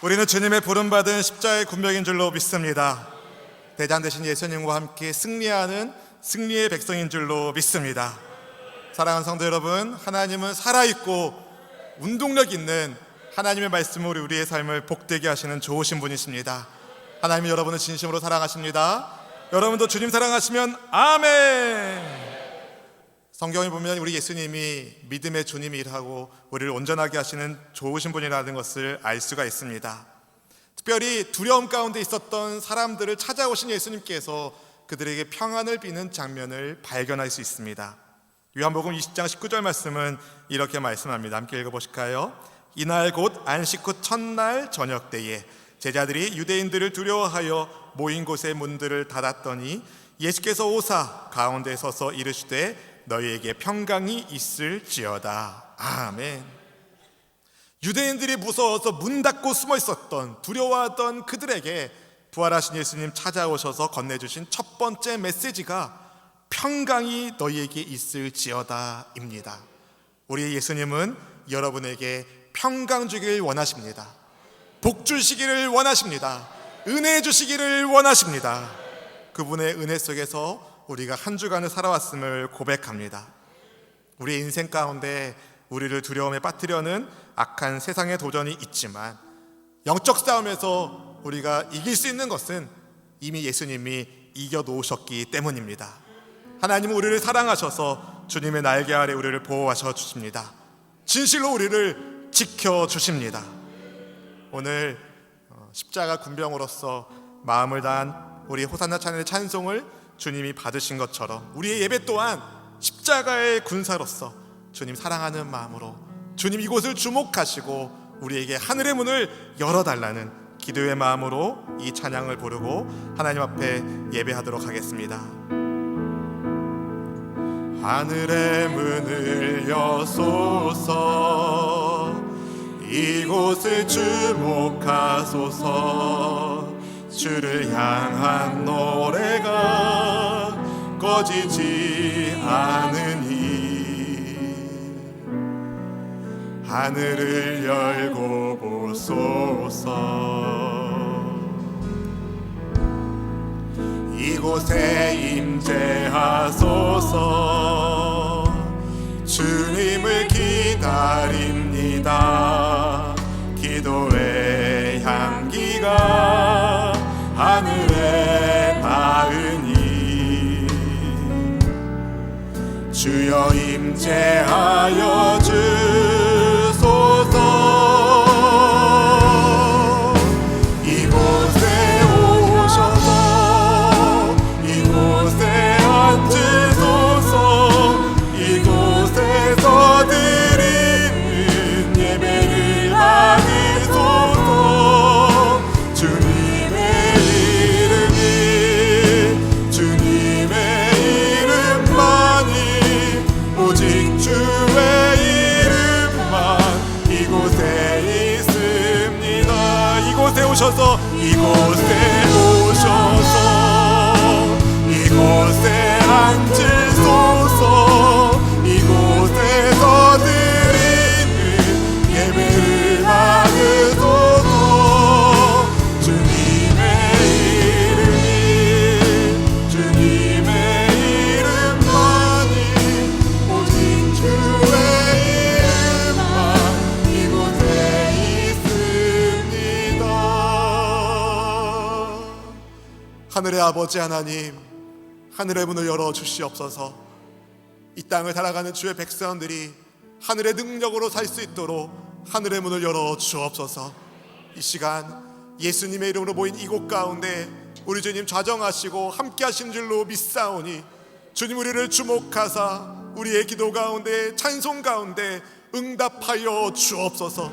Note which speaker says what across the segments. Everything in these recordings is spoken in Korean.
Speaker 1: 우리는 주님의 부름받은 십자가의 군병인 줄로 믿습니다. 대장 되신 예수님과 함께 승리하는 승리의 백성인 줄로 믿습니다. 사랑하는 성도 여러분, 하나님은 살아있고 운동력 있는 하나님의 말씀으로 우리의 삶을 복되게 하시는 좋으신 분이십니다. 하나님이 여러분을 진심으로 사랑하십니다. 여러분도 주님 사랑하시면 아멘. 성경에 보면 우리 예수님이 믿음의 주님이라고 우리를 온전하게 하시는 좋으신 분이라는 것을 알 수가 있습니다. 특별히 두려움 가운데 있었던 사람들을 찾아오신 예수님께서 그들에게 평안을 비는 장면을 발견할 수 있습니다. 요한복음 20장 19절 말씀은 이렇게 말씀합니다. 함께 읽어보실까요? 이날 곧 안식 후 첫날 저녁 때에 제자들이 유대인들을 두려워하여 모인 곳의 문들을 닫았더니 예수께서 오사 가운데 서서 이르시되 너희에게 평강이 있을지어다. 아멘. 유대인들이 무서워서 문 닫고 숨어 있었던, 두려워하던 그들에게 부활하신 예수님 찾아오셔서 건네주신 첫 번째 메시지가 평강이 너희에게 있을지어다 입니다. 우리 예수님은 여러분에게 평강 주기를 원하십니다. 복 주시기를 원하십니다. 은혜 주시기를 원하십니다. 그분의 은혜 속에서 우리가 한 주간을 살아왔음을 고백합니다. 우리의 인생 가운데 우리를 두려움에 빠뜨려는 악한 세상의 도전이 있지만 영적 싸움에서 우리가 이길 수 있는 것은 이미 예수님이 이겨놓으셨기 때문입니다. 하나님은 우리를 사랑하셔서 주님의 날개 아래 우리를 보호하셔 주십니다. 진실로 우리를 지켜주십니다. 오늘 십자가 군병으로서 마음을 다한 우리 호산나 찬양의 찬송을 주님이 받으신 것처럼 우리의 예배 또한 십자가의 군사로서 주님 사랑하는 마음으로 주님 이곳을 주목하시고 우리에게 하늘의 문을 열어달라는 기도의 마음으로 이 찬양을 부르고 하나님 앞에 예배하도록 하겠습니다. 하늘의 문을 여소서 이곳을 주목하소서 주를 향한 노래가 꺼지지 않으니 하늘을 열고 보소서 이곳에 임재하소서 주님을 기다립니다. 기도의 향기가 하늘에 닿으니 주여 임재하여 주소서 이곳에 오셔서 이곳에 앉으소서 이곳에서 드리는 예배를 받으소서 주님의 오직 주의 이름만 이곳에 있습니다. 이곳에 오셔서 이곳에 앉으소서 이곳에서 드리는 예배를 받으소서 주님의 이름만이 오직 주의 이름만 이곳에 있습니다. 하늘의 아버지 하나님, 하늘의 문을 열어 주시옵소서. 이 땅을 살아가는 주의 백성들이 하늘의 능력으로 살 수 있도록 하늘의 문을 열어 주옵소서. 이 시간 예수님의 이름으로 모인 이곳 가운데 우리 주님 좌정하시고 함께 하신 줄로 믿사오니 주님 우리를 주목하사 우리의 기도 가운데 찬송 가운데 응답하여 주옵소서.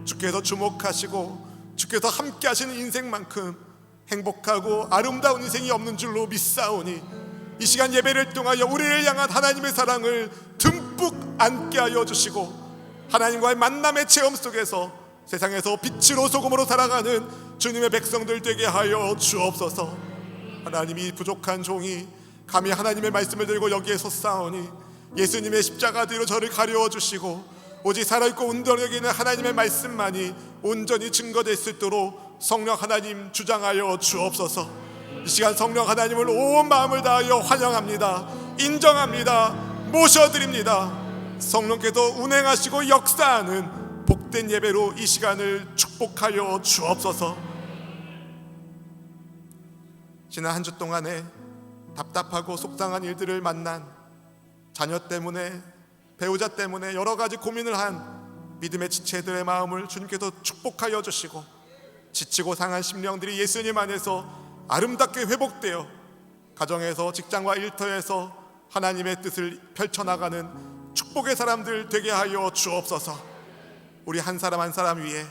Speaker 1: 주께서 주목하시고 주께서 함께 하시는 인생만큼 행복하고 아름다운 인생이 없는 줄로 믿사오니 이 시간 예배를 통하여 우리를 향한 하나님의 사랑을 듬뿍 안게 하여 주시고 하나님과의 만남의 체험 속에서 세상에서 빛으로 소금으로 살아가는 주님의 백성들 되게 하여 주옵소서. 하나님이 부족한 종이 감히 하나님의 말씀을 들고 여기에 섰사오니 예수님의 십자가 뒤로 저를 가려워 주시고 오직 살아있고 온전하게 있는 하나님의 말씀만이 온전히 증거될 수 있도록 성령 하나님 주장하여 주옵소서. 이 시간 성령 하나님을 온 마음을 다하여 환영합니다. 인정합니다. 모셔드립니다. 성령께서 운행하시고 역사하는 복된 예배로 이 시간을 축복하여 주옵소서. 지난 한 주 동안에 답답하고 속상한 일들을 만난 자녀 때문에, 배우자 때문에 여러 가지 고민을 한 믿음의 지체들의 마음을 주님께서 축복하여 주시고, 지치고 상한 심령들이 예수님 안에서 아름답게 회복되어 가정에서, 직장과 일터에서 하나님의 뜻을 펼쳐나가는 축복의 사람들 되게 하여 주옵소서. 우리 한 사람 한 사람 위에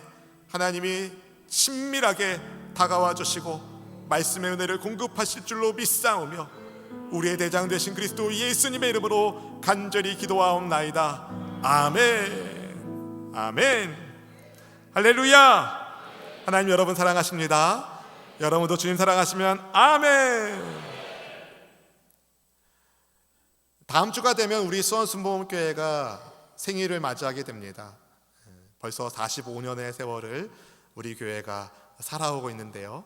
Speaker 1: 하나님이 친밀하게 다가와 주시고 말씀의 은혜를 공급하실 줄로 믿사오며 우리의 대장 되신 그리스도 예수님의 이름으로 간절히 기도하옵나이다. 아멘. 아멘. 할렐루야. 하나님 여러분 사랑하십니다. 여러분도 주님 사랑하시면 아멘. 다음 주가 되면 우리 수원순복음교회가 생일을 맞이하게 됩니다. 벌써 45년의 세월을 우리 교회가 살아오고 있는데요,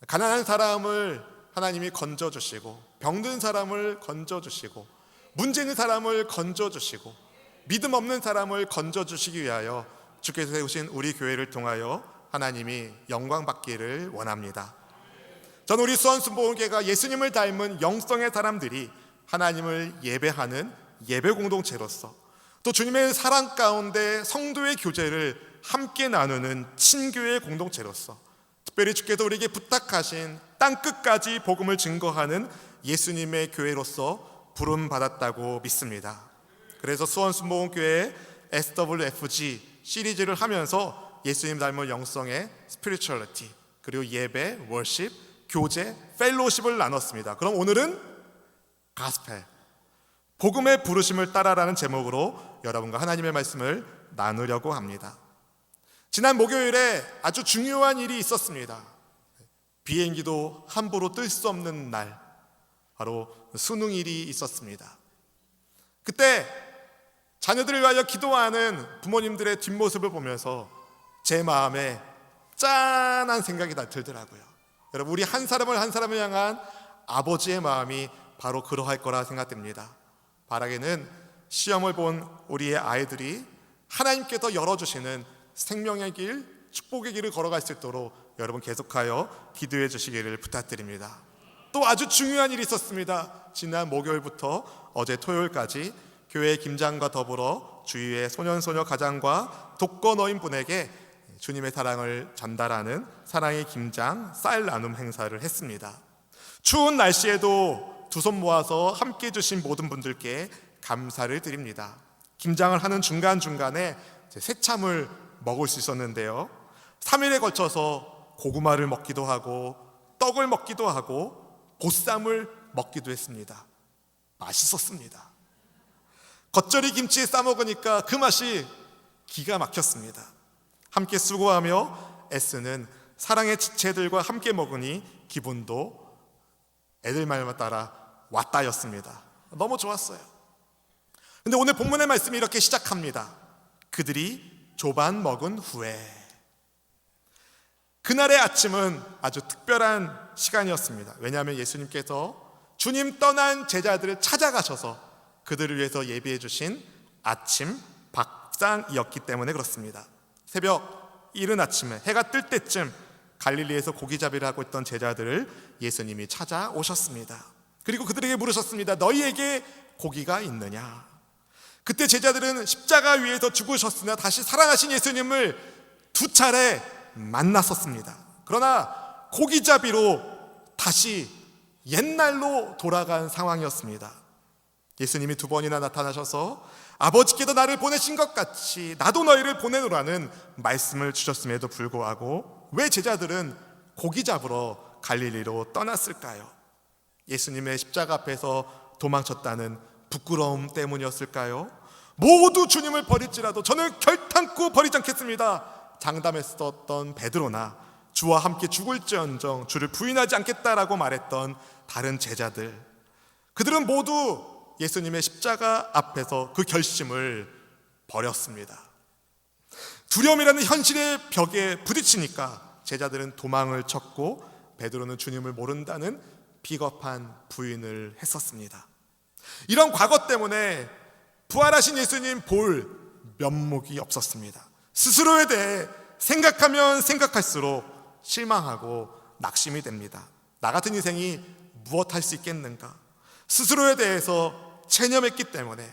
Speaker 1: 가난한 사람을 하나님이 건져주시고, 병든 사람을 건져주시고, 문제 있는 사람을 건져주시고, 믿음 없는 사람을 건져주시기 위하여 주께서 세우신 우리 교회를 통하여 하나님이 영광 받기를 원합니다. 저는 우리 수원순복음교회가 예수님을 닮은 영성의 사람들이 하나님을 예배하는 예배 공동체로서, 또 주님의 사랑 가운데 성도의 교제를 함께 나누는 친교회 공동체로서, 특별히 주께서 우리에게 부탁하신 땅끝까지 복음을 증거하는 예수님의 교회로서 부름받았다고 믿습니다. 그래서 수원순복음교회 SWFG 시리즈를 하면서 예수님 닮은 영성의 스피리추얼리티, 그리고 예배, 월십, 교제, 펠로십을 나눴습니다. 그럼 오늘은 가스펠, 복음의 부르심을 따라라는 제목으로 여러분과 하나님의 말씀을 나누려고 합니다. 지난 목요일에 아주 중요한 일이 있었습니다. 비행기도 함부로 뜰 수 없는 날, 바로 수능일이 있었습니다. 그때 자녀들을 위하여 기도하는 부모님들의 뒷모습을 보면서 제 마음에 짠한 생각이 들더라고요. 여러분, 우리 한 사람을 한 사람을 향한 아버지의 마음이 바로 그러할 거라 생각됩니다. 바라기는 시험을 본 우리의 아이들이 하나님께서 열어주시는 생명의 길, 축복의 길을 걸어갈 수 있도록 여러분 계속하여 기도해 주시기를 부탁드립니다. 또 아주 중요한 일이 있었습니다. 지난 목요일부터 어제 토요일까지 교회 김장과 더불어 주위의 소년소녀 가장과 독거노인분에게 주님의 사랑을 전달하는 사랑의 김장 쌀 나눔 행사를 했습니다. 추운 날씨에도 두 손 모아서 함께 해주신 모든 분들께 감사를 드립니다. 김장을 하는 중간중간에 새참을 먹을 수 있었는데요, 3일에 걸쳐서 고구마를 먹기도 하고 떡을 먹기도 하고 보쌈을 먹기도 했습니다. 맛있었습니다. 겉절이 김치에 싸먹으니까 그 맛이 기가 막혔습니다. 함께 수고하며 애쓰는 사랑의 지체들과 함께 먹으니 기분도 애들 말만 따라 왔다였습니다. 너무 좋았어요. 근데 오늘 본문의 말씀이 이렇게 시작합니다. 그들이 조반 먹은 후에. 그날의 아침은 아주 특별한 시간이었습니다. 왜냐하면 예수님께서 주님 떠난 제자들을 찾아가셔서 그들을 위해서 예비해 주신 아침 밥상이었기 때문에 그렇습니다. 새벽 이른 아침에 해가 뜰 때쯤 갈릴리에서 고기잡이를 하고 있던 제자들을 예수님이 찾아오셨습니다. 그리고 그들에게 물으셨습니다. 너희에게 고기가 있느냐? 그때 제자들은 십자가 위에서 죽으셨으나 다시 살아나신 예수님을 두 차례 만났었습니다. 그러나 고기잡이로 다시 옛날로 돌아간 상황이었습니다. 예수님이 두 번이나 나타나셔서 아버지께서 나를 보내신 것 같이 나도 너희를 보내노라는 말씀을 주셨음에도 불구하고 왜 제자들은 고기 잡으러 갈릴리로 떠났을까요? 예수님의 십자가 앞에서 도망쳤다는 부끄러움 때문이었을까요? 모두 주님을 버릴지라도 저는 결탄코 버리지 않겠습니다. 장담했었던 베드로나 주와 함께 죽을지언정 주를 부인하지 않겠다라고 말했던 다른 제자들, 그들은 모두 예수님의 십자가 앞에서 그 결심을 버렸습니다. 두려움이라는 현실의 벽에 부딪히니까 제자들은 도망을 쳤고 베드로는 주님을 모른다는 비겁한 부인을 했었습니다. 이런 과거 때문에 부활하신 예수님 볼 면목이 없었습니다. 스스로에 대해 생각하면 생각할수록 실망하고 낙심이 됩니다. 나 같은 인생이 무엇 할 수 있겠는가? 스스로에 대해서 체념했기 때문에,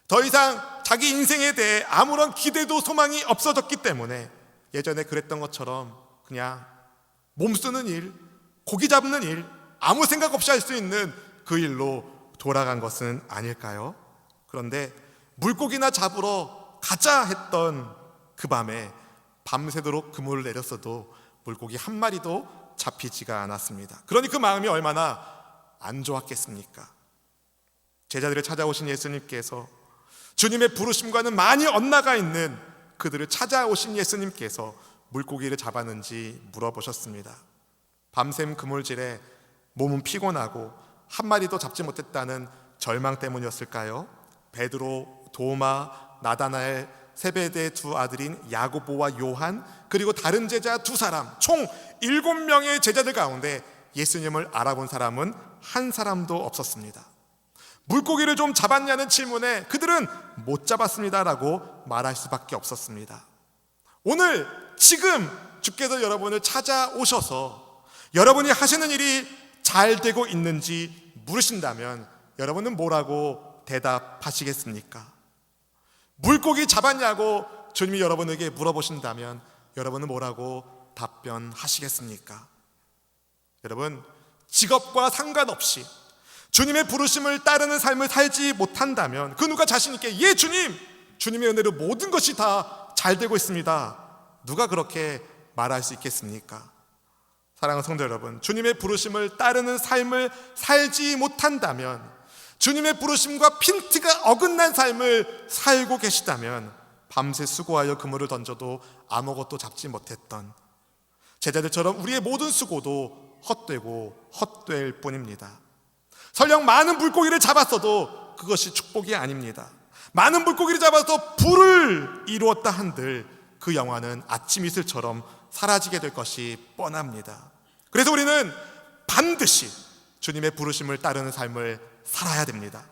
Speaker 1: 더 이상 자기 인생에 대해 아무런 기대도 소망이 없어졌기 때문에 예전에 그랬던 것처럼 그냥 몸 쓰는 일, 고기 잡는 일, 아무 생각 없이 할 수 있는 그 일로 돌아간 것은 아닐까요? 그런데 물고기나 잡으러 가자 했던 그 밤에 밤새도록 그물을 내렸어도 물고기 한 마리도 잡히지가 않았습니다. 그러니 그 마음이 얼마나 안 좋았겠습니까? 제자들을 찾아오신 예수님께서, 주님의 부르심과는 많이 엇나가 있는 그들을 찾아오신 예수님께서 물고기를 잡았는지 물어보셨습니다. 밤샘 그물질에 몸은 피곤하고 한 마리도 잡지 못했다는 절망 때문이었을까요? 베드로, 도마, 나다나엘, 세베대의 두 아들인 야고보와 요한, 그리고 다른 제자 두 사람, 총 7명의 제자들 가운데 예수님을 알아본 사람은 한 사람도 없었습니다. 물고기를 좀 잡았냐는 질문에 그들은 못 잡았습니다라고 말할 수밖에 없었습니다. 오늘 지금 주께서 여러분을 찾아오셔서 여러분이 하시는 일이 잘 되고 있는지 물으신다면 여러분은 뭐라고 대답하시겠습니까? 물고기 잡았냐고 주님이 여러분에게 물어보신다면 여러분은 뭐라고 답변하시겠습니까? 여러분, 직업과 상관없이 주님의 부르심을 따르는 삶을 살지 못한다면 그 누가 자신 있게 예 주님, 주님의 은혜로 모든 것이 다 잘 되고 있습니다, 누가 그렇게 말할 수 있겠습니까? 사랑하는 성도 여러분, 주님의 부르심을 따르는 삶을 살지 못한다면, 주님의 부르심과 핀트가 어긋난 삶을 살고 계시다면 밤새 수고하여 그물을 던져도 아무것도 잡지 못했던 제자들처럼 우리의 모든 수고도 헛되고 헛될 뿐입니다. 설령 많은 물고기를 잡았어도 그것이 축복이 아닙니다. 많은 물고기를 잡아서 부를 이루었다 한들 그 영화는 아침 이슬처럼 사라지게 될 것이 뻔합니다. 그래서 우리는 반드시 주님의 부르심을 따르는 삶을 살아야 됩니다.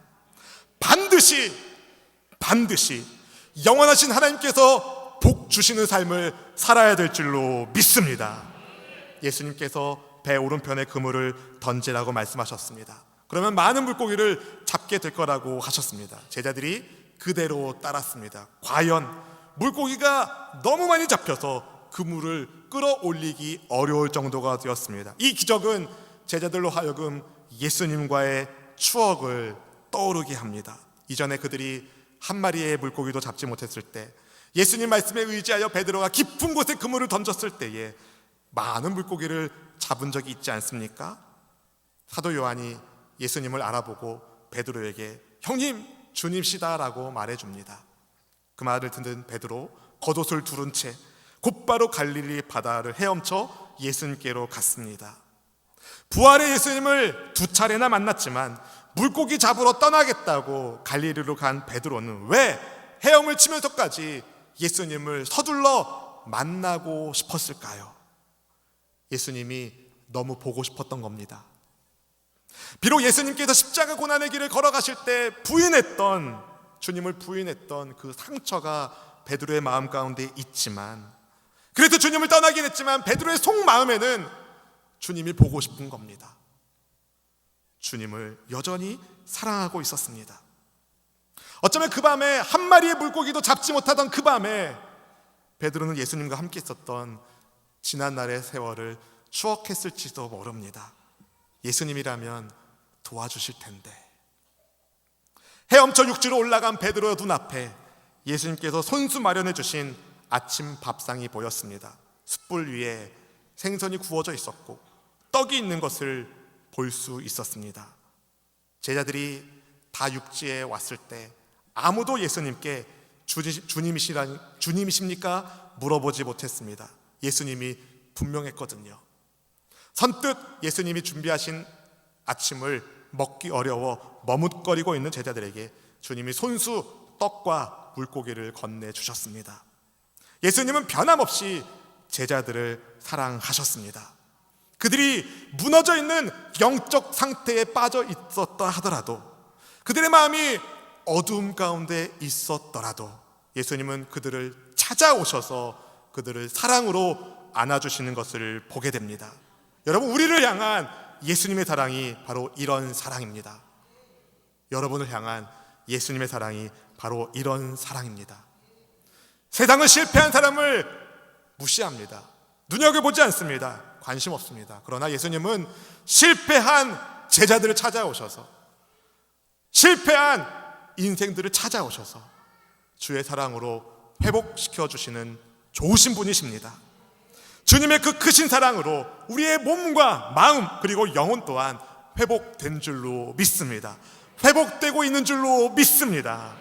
Speaker 1: 반드시 영원하신 하나님께서 복 주시는 삶을 살아야 될 줄로 믿습니다. 예수님께서 배 오른편에 그물을 던지라고 말씀하셨습니다. 그러면 많은 물고기를 잡게 될 거라고 하셨습니다. 제자들이 그대로 따랐습니다. 과연 물고기가 너무 많이 잡혀서 그물을 끌어올리기 어려울 정도가 되었습니다. 이 기적은 제자들로 하여금 예수님과의 추억을 떠오르게 합니다. 이전에 그들이 한 마리의 물고기도 잡지 못했을 때, 예수님 말씀에 의지하여 베드로가 깊은 곳에 그물을 던졌을 때에 많은 물고기를 잡은 적이 있지 않습니까? 사도 요한이 예수님을 알아보고 베드로에게 형님, 주님시다라고 말해줍니다. 그 말을 듣는 베드로 겉옷을 두른 채 곧바로 갈릴리 바다를 헤엄쳐 예수님께로 갔습니다. 부활의 예수님을 2차례나 만났지만 물고기 잡으러 떠나겠다고 갈릴리로 간 베드로는 왜 헤엄을 치면서까지 예수님을 서둘러 만나고 싶었을까요? 예수님이 너무 보고 싶었던 겁니다. 비록 예수님께서 십자가 고난의 길을 걸어가실 때 주님을 부인했던 그 상처가 베드로의 마음 가운데 있지만, 그래도 주님을 떠나긴 했지만 베드로의 속마음에는 주님이 보고 싶은 겁니다. 주님을 여전히 사랑하고 있었습니다. 어쩌면 그 밤에 한 마리의 물고기도 잡지 못하던 그 밤에 베드로는 예수님과 함께 있었던 지난날의 세월을 추억했을지도 모릅니다. 예수님이라면 도와주실 텐데. 헤엄쳐 육지로 올라간 베드로의 눈앞에 예수님께서 손수 마련해 주신 아침 밥상이 보였습니다. 숯불 위에 생선이 구워져 있었고 떡이 있는 것을 볼 수 있었습니다. 제자들이 다 육지에 왔을 때 아무도 예수님께 주님이십니까? 물어보지 못했습니다. 예수님이 분명했거든요. 선뜻 예수님이 준비하신 아침을 먹기 어려워 머뭇거리고 있는 제자들에게 주님이 손수 떡과 물고기를 건네주셨습니다. 예수님은 변함없이 제자들을 사랑하셨습니다. 그들이 무너져 있는 영적 상태에 빠져 있었다 하더라도, 그들의 마음이 어두움 가운데 있었더라도 예수님은 그들을 찾아오셔서 그들을 사랑으로 안아주시는 것을 보게 됩니다. 여러분, 우리를 향한 예수님의 사랑이 바로 이런 사랑입니다. 여러분을 향한 예수님의 사랑이 바로 이런 사랑입니다. 세상은 실패한 사람을 무시합니다. 눈여겨보지 않습니다. 관심 없습니다. 그러나 예수님은 실패한 제자들을 찾아오셔서, 실패한 인생들을 찾아오셔서 주의 사랑으로 회복시켜 주시는 좋으신 분이십니다. 주님의 그 크신 사랑으로 우리의 몸과 마음 그리고 영혼 또한 회복된 줄로 믿습니다. 회복되고 있는 줄로 믿습니다.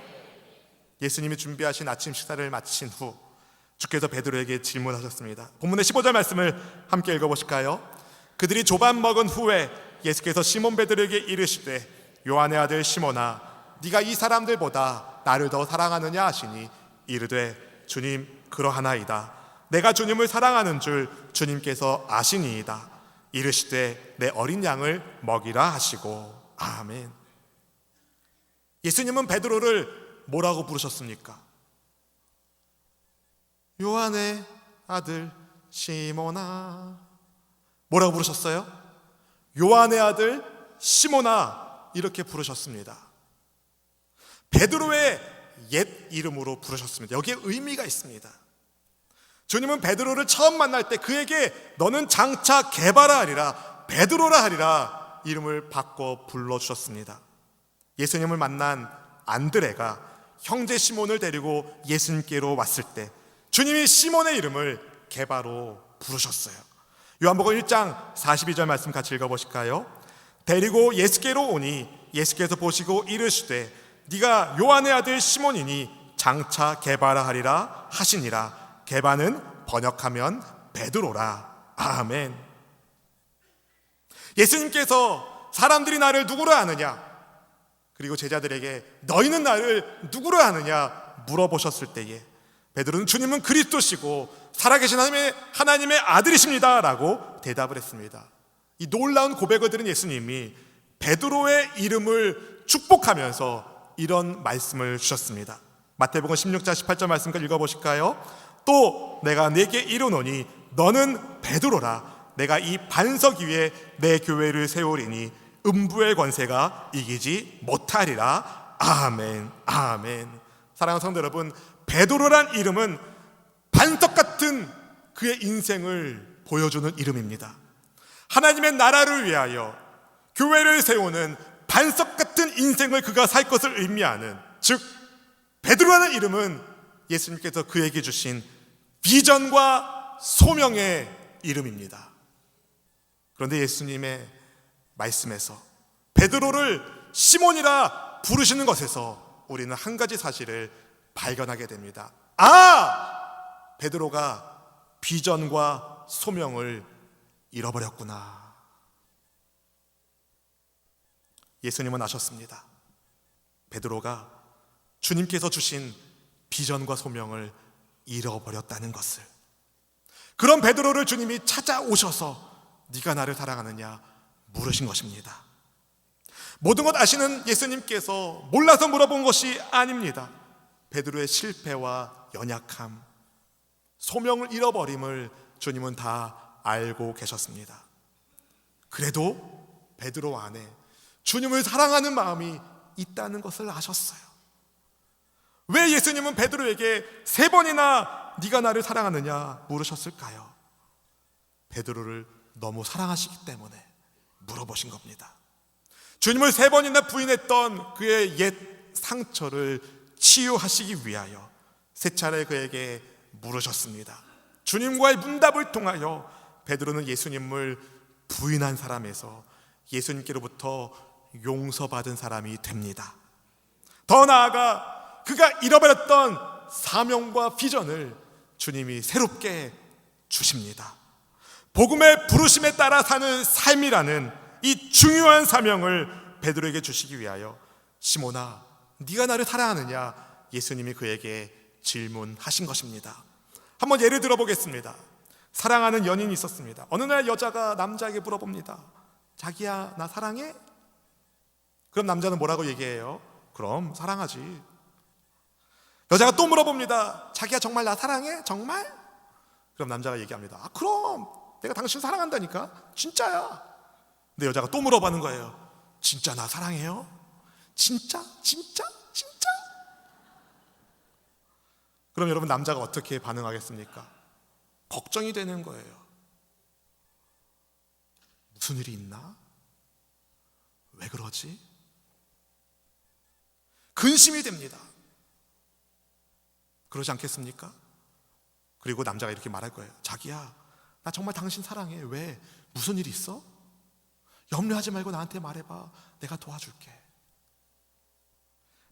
Speaker 1: 예수님이 준비하신 아침 식사를 마친 후 주께서 베드로에게 질문하셨습니다. 본문의 15절 말씀을 함께 읽어보실까요? 그들이 조밥 먹은 후에 예수께서 시몬 베드로에게 이르시되 요한의 아들 시몬아, 네가 이 사람들보다 나를 더 사랑하느냐 하시니 이르되 주님, 그러하나이다. 내가 주님을 사랑하는 줄 주님께서 아시니이다. 이르시되 내 어린 양을 먹이라 하시고. 아멘. 예수님은 베드로를 뭐라고 부르셨습니까? 요한의 아들 시몬아. 뭐라고 부르셨어요? 요한의 아들 시몬아, 이렇게 부르셨습니다. 베드로의 옛 이름으로 부르셨습니다. 여기에 의미가 있습니다. 주님은 베드로를 처음 만날 때 그에게 너는 장차 게바라 하리라, 베드로라 하리라 이름을 바꿔 불러주셨습니다. 예수님을 만난 안드레가 형제 시몬을 데리고 예수님께로 왔을 때 주님이 시몬의 이름을 게바로 부르셨어요. 요한복음 1장 42절 말씀 같이 읽어보실까요? 데리고 예수께로 오니 예수께서 보시고 이르시되 네가 요한의 아들 시몬이니 장차 게바라 하리라 하시니라. 게바는 번역하면 베드로라. 아멘. 예수님께서 사람들이 나를 누구로 아느냐, 그리고 제자들에게 너희는 나를 누구로 아느냐 물어보셨을 때에 베드로는 주님은 그리스도시고 살아계신 하나님의 아들이십니다 라고 대답을 했습니다. 이 놀라운 고백을 들은 예수님이 베드로의 이름을 축복하면서 이런 말씀을 주셨습니다. 마태복음 16장 18절 말씀까지 읽어보실까요? 또 내가 네게 이르노니 너는 베드로라. 내가 이 반석 위에 내 교회를 세우리니 음부의 권세가 이기지 못하리라. 아멘, 아멘. 사랑하는 성도 여러분, 베드로란 이름은 반석 같은 그의 인생을 보여주는 이름입니다. 하나님의 나라를 위하여 교회를 세우는 반석 같은 인생을 그가 살 것을 의미하는, 즉 베드로라는 이름은 예수님께서 그에게 주신 비전과 소명의 이름입니다. 그런데 예수님의 말씀에서 베드로를 시몬이라 부르시는 것에서 우리는 한 가지 사실을 발견하게 됩니다. 베드로가 비전과 소명을 잃어버렸구나. 예수님은 아셨습니다. 베드로가 주님께서 주신 비전과 소명을 잃어버렸다는 것을. 그런 베드로를 주님이 찾아오셔서 네가 나를 사랑하느냐 물으신 것입니다. 모든 것 아시는 예수님께서 몰라서 물어본 것이 아닙니다. 베드로의 실패와 연약함, 소명을 잃어버림을 주님은 다 알고 계셨습니다. 그래도 베드로 안에 주님을 사랑하는 마음이 있다는 것을 아셨어요. 왜 예수님은 베드로에게 3번이나 네가 나를 사랑하느냐 물으셨을까요? 베드로를 너무 사랑하시기 때문에 물어보신 겁니다. 주님을 3번이나 부인했던 그의 옛 상처를 치유하시기 위하여 3차례 그에게 물으셨습니다. 주님과의 문답을 통하여 베드로는 예수님을 부인한 사람에서 예수님께로부터 용서받은 사람이 됩니다. 더 나아가 그가 잃어버렸던 사명과 비전을 주님이 새롭게 주십니다. 복음의 부르심에 따라 사는 삶이라는 이 중요한 사명을 베드로에게 주시기 위하여 시몬아, 네가 나를 사랑하느냐 예수님이 그에게 질문하신 것입니다. 한번 예를 들어보겠습니다. 사랑하는 연인이 있었습니다. 어느 날 여자가 남자에게 물어봅니다. 자기야, 나 사랑해? 그럼 남자는 뭐라고 얘기해요? 그럼 사랑하지. 여자가 또 물어봅니다. 자기야, 정말 나 사랑해? 정말? 그럼 남자가 얘기합니다. 아, 그럼 내가 당신 사랑한다니까. 진짜야. 근데 여자가 또 물어보는 거예요. 진짜 나 사랑해요? 진짜? 진짜? 진짜? 그럼 여러분, 남자가 어떻게 반응하겠습니까? 걱정이 되는 거예요. 무슨 일이 있나? 왜 그러지? 근심이 됩니다. 그러지 않겠습니까? 그리고 남자가 이렇게 말할 거예요. 자기야, 나 정말 당신 사랑해. 왜? 무슨 일 있어? 염려하지 말고 나한테 말해봐. 내가 도와줄게.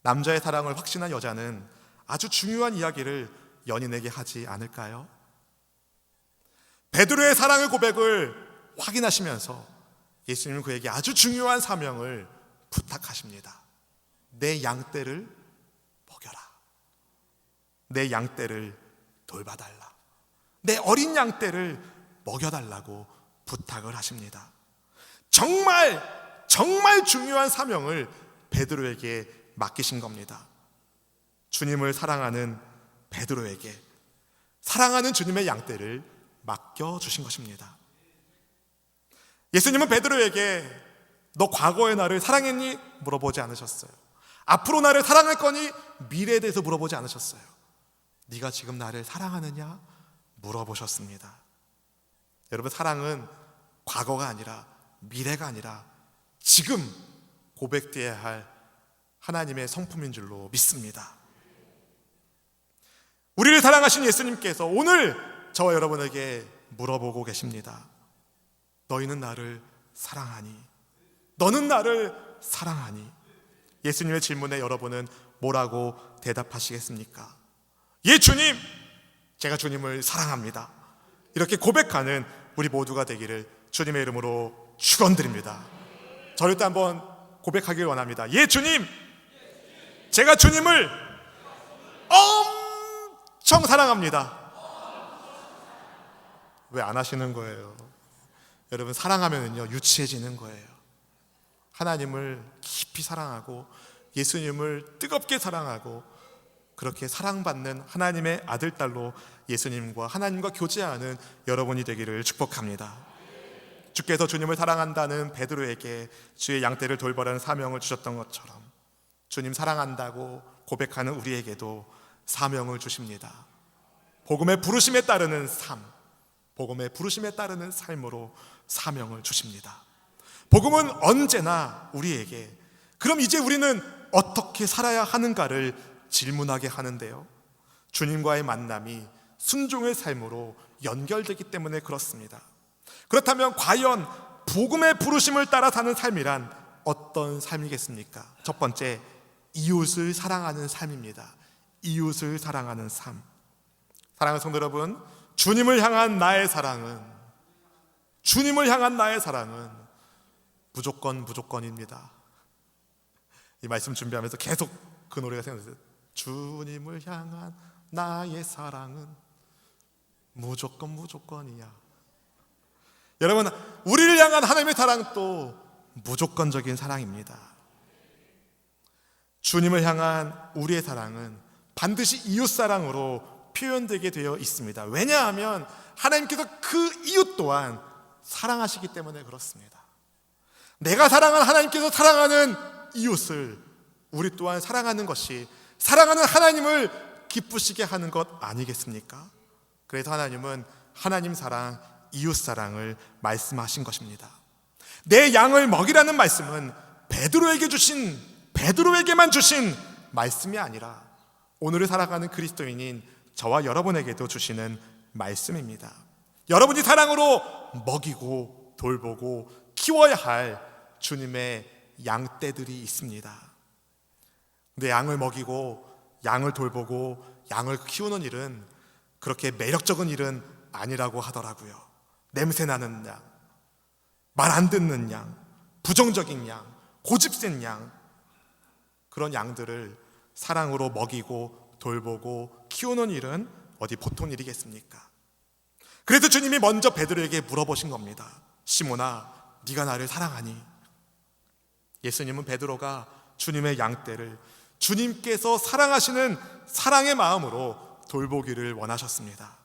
Speaker 1: 남자의 사랑을 확신한 여자는 아주 중요한 이야기를 연인에게 하지 않을까요? 베드로의 사랑의 고백을 확인하시면서 예수님은 그에게 아주 중요한 사명을 부탁하십니다. 내 양떼를 먹여라. 내 양떼를 돌봐달라. 내 어린 양떼를 먹여달라고 부탁을 하십니다. 정말 중요한 사명을 베드로에게 맡기신 겁니다. 주님을 사랑하는 베드로에게 사랑하는 주님의 양떼를 맡겨주신 것입니다. 예수님은 베드로에게 너 과거의 나를 사랑했니? 물어보지 않으셨어요. 앞으로 나를 사랑할 거니? 미래에 대해서 물어보지 않으셨어요. 네가 지금 나를 사랑하느냐? 물어보셨습니다. 여러분, 사랑은 과거가 아니라 미래가 아니라 지금 고백되어야 할 하나님의 성품인 줄로 믿습니다. 우리를 사랑하신 예수님께서 오늘 저와 여러분에게 물어보고 계십니다. 너희는 나를 사랑하니? 너는 나를 사랑하니? 예수님의 질문에 여러분은 뭐라고 대답하시겠습니까? 예, 주님, 제가 주님을 사랑합니다. 이렇게 고백하는 우리 모두가 되기를 주님의 이름으로 축원드립니다. 저를 또 한번 고백하길 원합니다. 예, 주님, 제가 주님을 엄청 사랑합니다. 왜 안 하시는 거예요? 여러분, 사랑하면요 유치해지는 거예요. 하나님을 깊이 사랑하고 예수님을 뜨겁게 사랑하고 그렇게 사랑받는 하나님의 아들, 딸로 예수님과 하나님과 교제하는 여러분이 되기를 축복합니다. 주께서 주님을 사랑한다는 베드로에게 주의 양떼를 돌보라는 사명을 주셨던 것처럼 주님 사랑한다고 고백하는 우리에게도 사명을 주십니다. 복음의 부르심에 따르는 삶, 복음의 부르심에 따르는 삶으로 사명을 주십니다. 복음은 언제나 우리에게 그럼 이제 우리는 어떻게 살아야 하는가를 질문하게 하는데요, 주님과의 만남이 순종의 삶으로 연결되기 때문에 그렇습니다. 그렇다면 과연 복음의 부르심을 따라 사는 삶이란 어떤 삶이겠습니까? 첫 번째, 이웃을 사랑하는 삶입니다. 이웃을 사랑하는 삶. 사랑하는 성도 여러분, 주님을 향한 나의 사랑은 무조건입니다. 이 말씀 준비하면서 계속 그 노래가 생각났어요. 주님을 향한 나의 사랑은 무조건이야. 여러분, 우리를 향한 하나님의 사랑도 무조건적인 사랑입니다. 주님을 향한 우리의 사랑은 반드시 이웃사랑으로 표현되게 되어 있습니다. 왜냐하면 하나님께서 그 이웃 또한 사랑하시기 때문에 그렇습니다. 내가 사랑하는 하나님께서 사랑하는 이웃을 우리 또한 사랑하는 것이 사랑하는 하나님을 기쁘시게 하는 것 아니겠습니까? 그래서 하나님은 하나님 사랑, 이웃 사랑을 말씀하신 것입니다. 내 양을 먹이라는 말씀은 베드로에게만 주신 말씀이 아니라 오늘을 살아가는 그리스도인인 저와 여러분에게도 주시는 말씀입니다. 여러분이 사랑으로 먹이고 돌보고 키워야 할 주님의 양떼들이 있습니다. 근데 양을 먹이고 양을 돌보고 양을 키우는 일은 그렇게 매력적인 일은 아니라고 하더라고요. 냄새나는 양, 말 안 듣는 양, 부정적인 양, 고집센 양, 그런 양들을 사랑으로 먹이고 돌보고 키우는 일은 어디 보통 일이겠습니까? 그래서 주님이 먼저 베드로에게 물어보신 겁니다. 시몬아, 네가 나를 사랑하니? 예수님은 베드로가 주님의 양떼를 주님께서 사랑하시는 사랑의 마음으로 돌보기를 원하셨습니다.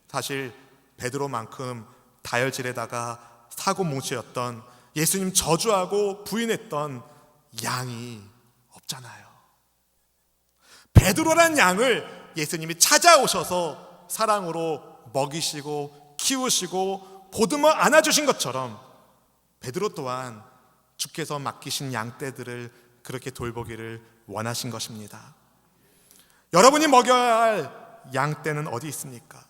Speaker 1: 사실 베드로만큼 다혈질에다가 사고뭉치였던, 예수님 저주하고 부인했던 양이 없잖아요. 베드로란 양을 예수님이 찾아오셔서 사랑으로 먹이시고 키우시고 보듬어 안아주신 것처럼 베드로 또한 주께서 맡기신 양떼들을 그렇게 돌보기를 원하신 것입니다. 여러분이 먹여야 할 양떼는 어디 있습니까?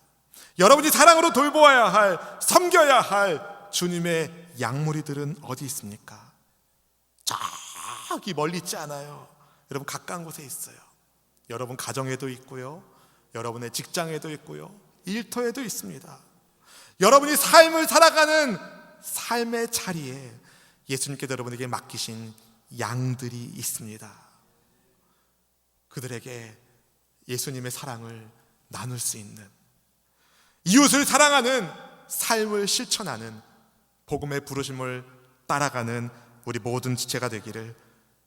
Speaker 1: 여러분이 사랑으로 돌보아야 할, 섬겨야 할 주님의 양무리들은 어디 있습니까? 저기 멀리 있지 않아요. 여러분 가까운 곳에 있어요. 여러분 가정에도 있고요, 여러분의 직장에도 있고요, 일터에도 있습니다. 여러분이 삶을 살아가는 삶의 자리에 예수님께서 여러분에게 맡기신 양들이 있습니다. 그들에게 예수님의 사랑을 나눌 수 있는, 이웃을 사랑하는 삶을 실천하는 복음의 부르심을 따라가는 우리 모든 지체가 되기를,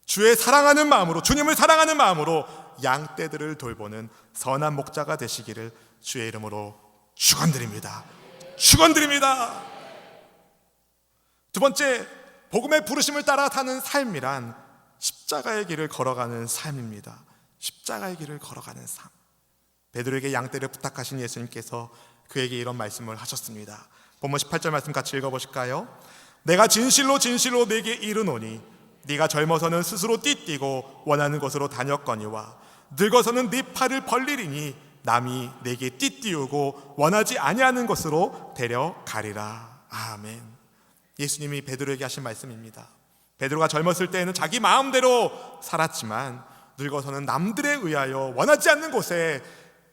Speaker 1: 주의 사랑하는 마음으로, 주님을 사랑하는 마음으로 양떼들을 돌보는 선한 목자가 되시기를 주의 이름으로 축원드립니다. 축원드립니다. 두 번째, 복음의 부르심을 따라 사는 삶이란 십자가의 길을 걸어가는 삶입니다. 십자가의 길을 걸어가는 삶. 베드로에게 양떼를 부탁하신 예수님께서 그에게 이런 말씀을 하셨습니다. 본문 18절 말씀 같이 읽어보실까요? 내가 진실로 진실로 네게 이르노니 네가 젊어서는 스스로 띠뛰고 원하는 곳으로 다녔거니와 늙어서는 네 팔을 벌리리니 남이 네게 띠띠우고 원하지 아니하는 곳으로 데려가리라. 아멘. 예수님이 베드로에게 하신 말씀입니다. 베드로가 젊었을 때에는 자기 마음대로 살았지만 늙어서는 남들에 의하여 원하지 않는 곳에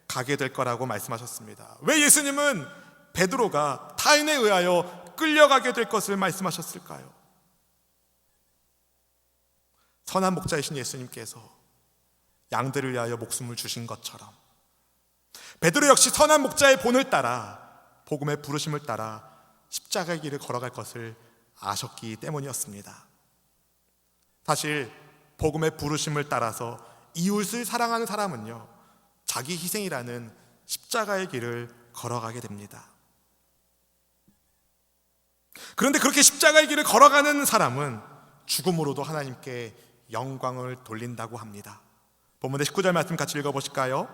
Speaker 1: 가게 될 거라고 말씀하셨습니다. 왜 예수님은 베드로가 타인에 의하여 끌려가게 될 것을 말씀하셨을까요? 선한 목자이신 예수님께서 양들을 위하여 목숨을 주신 것처럼 베드로 역시 선한 목자의 본을 따라, 복음의 부르심을 따라 십자가의 길을 걸어갈 것을 아셨기 때문이었습니다. 사실 복음의 부르심을 따라서 이웃을 사랑하는 사람은요, 자기 희생이라는 십자가의 길을 걸어가게 됩니다. 그런데 그렇게 십자가의 길을 걸어가는 사람은 죽음으로도 하나님께 영광을 돌린다고 합니다. 본문의 19절 말씀 같이 읽어보실까요?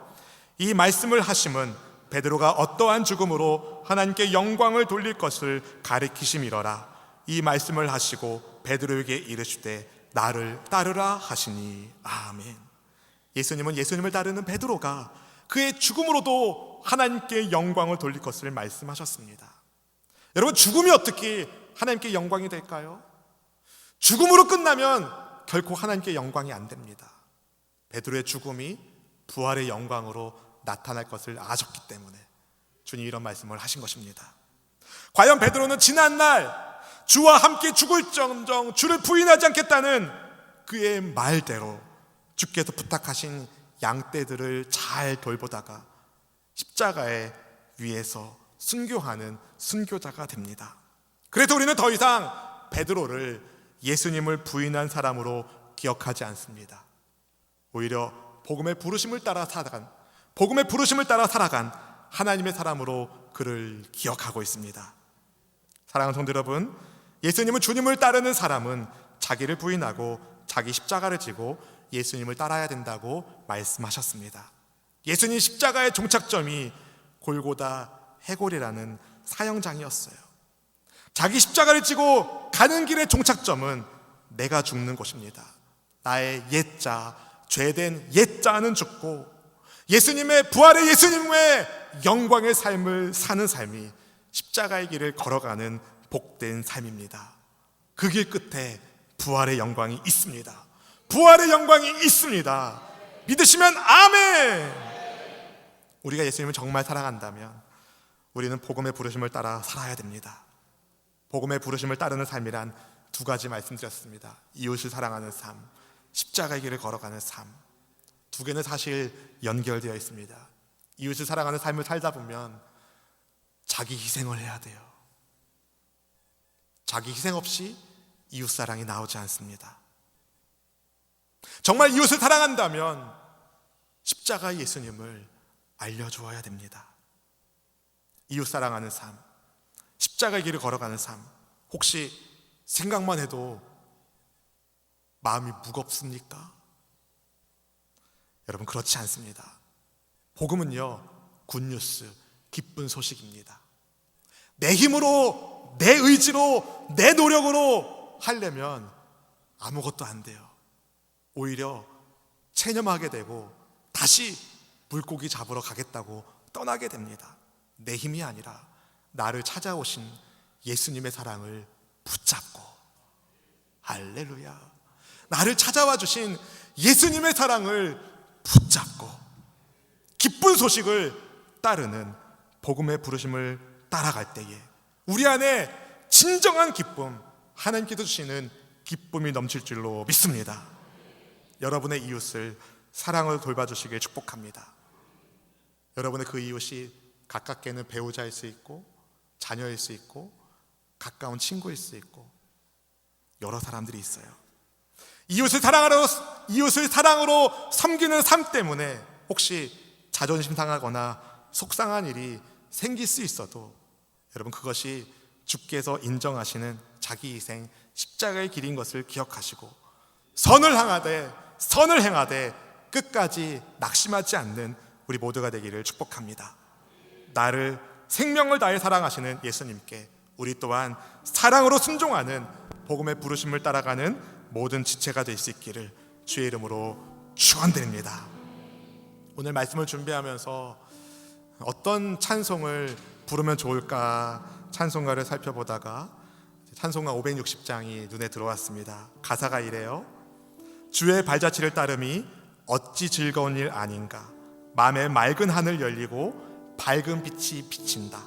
Speaker 1: 이 말씀을 하심은 베드로가 어떠한 죽음으로 하나님께 영광을 돌릴 것을 가리키심이러라. 이 말씀을 하시고 베드로에게 이르시되 나를 따르라 하시니. 아멘. 예수님은 예수님을 따르는 베드로가 그의 죽음으로도 하나님께 영광을 돌릴 것을 말씀하셨습니다. 여러분, 죽음이 어떻게 하나님께 영광이 될까요? 죽음으로 끝나면 결코 하나님께 영광이 안 됩니다. 베드로의 죽음이 부활의 영광으로 나타날 것을 아셨기 때문에 주님이 이런 말씀을 하신 것입니다. 과연 베드로는 지난날 주와 함께 죽을정정 주를 부인하지 않겠다는 그의 말대로 주께서 부탁하신 양떼들을 잘 돌보다가 십자가의 위에서 순교하는 순교자가 됩니다. 그래서 우리는 더 이상 베드로를 예수님을 부인한 사람으로 기억하지 않습니다. 오히려 복음의 부르심을 따라 살아간 하나님의 사람으로 그를 기억하고 있습니다. 사랑하는 성도 여러분, 예수님은 주님을 따르는 사람은 자기를 부인하고 자기 십자가를 지고 예수님을 따라야 된다고 말씀하셨습니다. 예수님 십자가의 종착점이 골고다 해골이라는 사형장이었어요. 자기 십자가를 지고 가는 길의 종착점은 내가 죽는 곳입니다. 나의 옛자, 죄된 옛자는 죽고 예수님의 부활의 예수님의 영광의 삶을 사는 삶이 십자가의 길을 걸어가는 복된 삶입니다. 그 길 끝에 부활의 영광이 있습니다. 부활의 영광이 있습니다. 믿으시면 아멘. 우리가 예수님을 정말 사랑한다면 우리는 복음의 부르심을 따라 살아야 됩니다. 복음의 부르심을 따르는 삶이란 두 가지 말씀드렸습니다. 이웃을 사랑하는 삶, 십자가의 길을 걸어가는 삶. 두 개는 사실 연결되어 있습니다. 이웃을 사랑하는 삶을 살다 보면 자기 희생을 해야 돼요. 자기 희생 없이 이웃 사랑이 나오지 않습니다. 정말 이웃을 사랑한다면 십자가의 예수님을 알려주어야 됩니다. 이웃 사랑하는 삶, 십자가의 길을 걸어가는 삶, 혹시 생각만 해도 마음이 무겁습니까? 여러분, 그렇지 않습니다. 복음은요, 굿뉴스, 기쁜 소식입니다. 내 힘으로, 내 의지로, 내 노력으로 하려면 아무것도 안 돼요. 오히려 체념하게 되고 다시 물고기 잡으러 가겠다고 떠나게 됩니다. 내 힘이 아니라 나를 찾아오신 예수님의 사랑을 붙잡고, 할렐루야, 나를 찾아와 주신 예수님의 사랑을 붙잡고 기쁜 소식을 따르는 복음의 부르심을 따라갈 때에 우리 안에 진정한 기쁨, 하나님께서 주시는 기쁨이 넘칠 줄로 믿습니다. 여러분의 이웃을 사랑으로 돌봐주시길 축복합니다. 여러분의 그 이웃이 가깝게는 배우자일 수 있고, 자녀일 수 있고, 가까운 친구일 수 있고, 여러 사람들이 있어요. 이웃을 사랑으로 섬기는 삶 때문에 혹시 자존심 상하거나 속상한 일이 생길 수 있어도 여러분, 그것이 주께서 인정하시는 자기 희생, 십자가의 길인 것을 기억하시고 선을 행하되 끝까지 낙심하지 않는 우리 모두가 되기를 축복합니다. 나를 생명을 다해 사랑하시는 예수님께 우리 또한 사랑으로 순종하는 복음의 부르심을 따라가는 모든 지체가 될 수 있기를 주의 이름으로 축원드립니다. 오늘 말씀을 준비하면서 어떤 찬송을 부르면 좋을까 찬송가를 살펴보다가 찬송가 560장이 눈에 들어왔습니다. 가사가 이래요. 주의 발자취를 따름이 어찌 즐거운 일 아닌가. 마음에 맑은 하늘 열리고 밝은 빛이 비친다.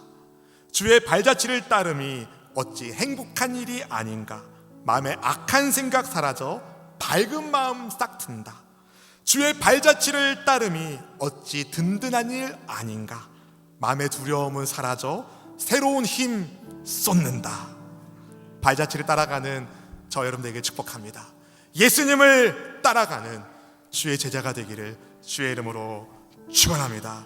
Speaker 1: 주의 발자취를 따름이 어찌 행복한 일이 아닌가. 마음에 악한 생각 사라져 밝은 마음 싹 튼다. 주의 발자취를 따름이 어찌 든든한 일 아닌가. 마음의 두려움은 사라져 새로운 힘 쏟는다. 발자취를 따라가는 저 여러분들에게 축복합니다. 예수님을 따라가는 주의 제자가 되기를 주의 이름으로 축원합니다.